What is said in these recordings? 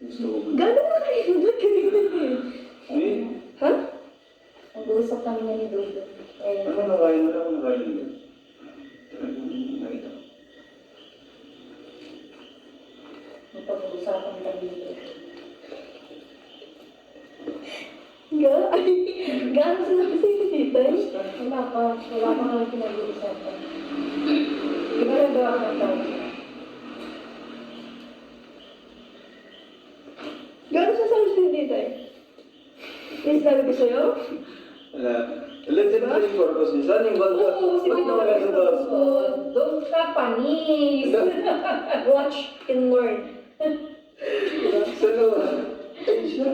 Gusto ko ba? Gano'n na kayo? Ba't kanina eh? Hindi. Ha? Nag-uusap kami nga ni Dodo. Eh, Ano nakain na lang? Nakain na lang. Talagang nakita. napag-uusapan kami ni Dodo. Gano'n sila kasi si Titay? Wala pa kami pinag-uusapan. Di ba nagawa ka ng tao? Gano'n siya sabi si Titay? May sinabi ko sa'yo? Wala. Legendary purpose niya. Saan yung bangka? Oo, si Ba't Tita naman sa bus? Don't ka panis! Watch and learn. Saan naman? Ay, siya.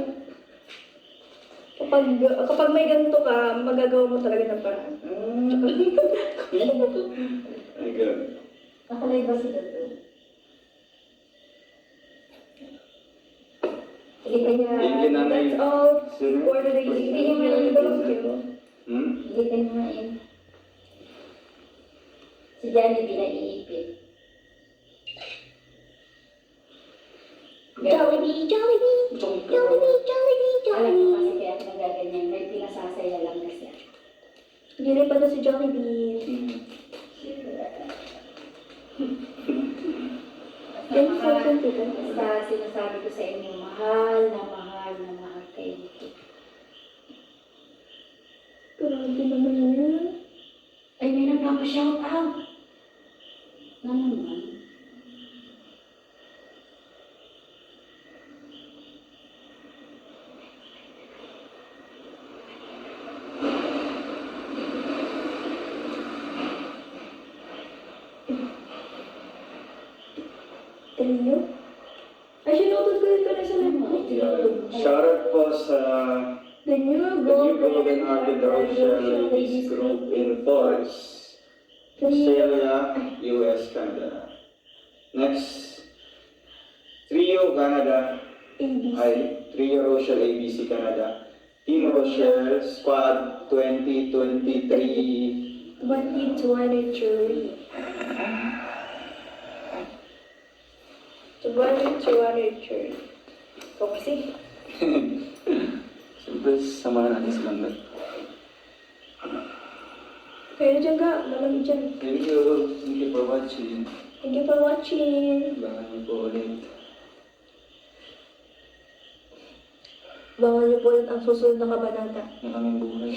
Kapag may ganito ka, magagawa mo talaga ng paraan. Ay, God. Nakalay ba si Dodo? Hindi kanya... Thank you, Nanay. That's all Sino? for today. Hindi niya mainidorog yun. Hmm? Hindi ka naman. Si Johnny pinaiipit. Jollibee, Jollibee, Jollibee, Jollibee, Alam mo kasi Jollibee. kaya ako nagaganyan. May pinasasaya lang kasi. Gilay pa doon si Jollibee. Thank you so much, Tita. Basta sinasabi ko sa inyo, mahal na mahal na mahal kayo. Grabe naman yun. Ay, may nagpapa-shout out. Na naman. Trio? Ay, sinutot ko rin na sa Shoutout po sa The new the new Golden Hearted Rochelle Ladies Group in Force, Australia, US, Canada. Next, Trio Canada. ABC. Hi, Trio Rochelle ABC Canada. Team Rochelle Squad 2023. 2023. 2023. Ikaw kasi. Siyempre, samahan natin sa banda. Kaya na dyan ka. Malamig dyan. Thank you. Thank you for watching. Thank you for watching. Abangan niyo po ulit. Abangan niyo po ulit ang susunod na kabanata. Ng aming buhay.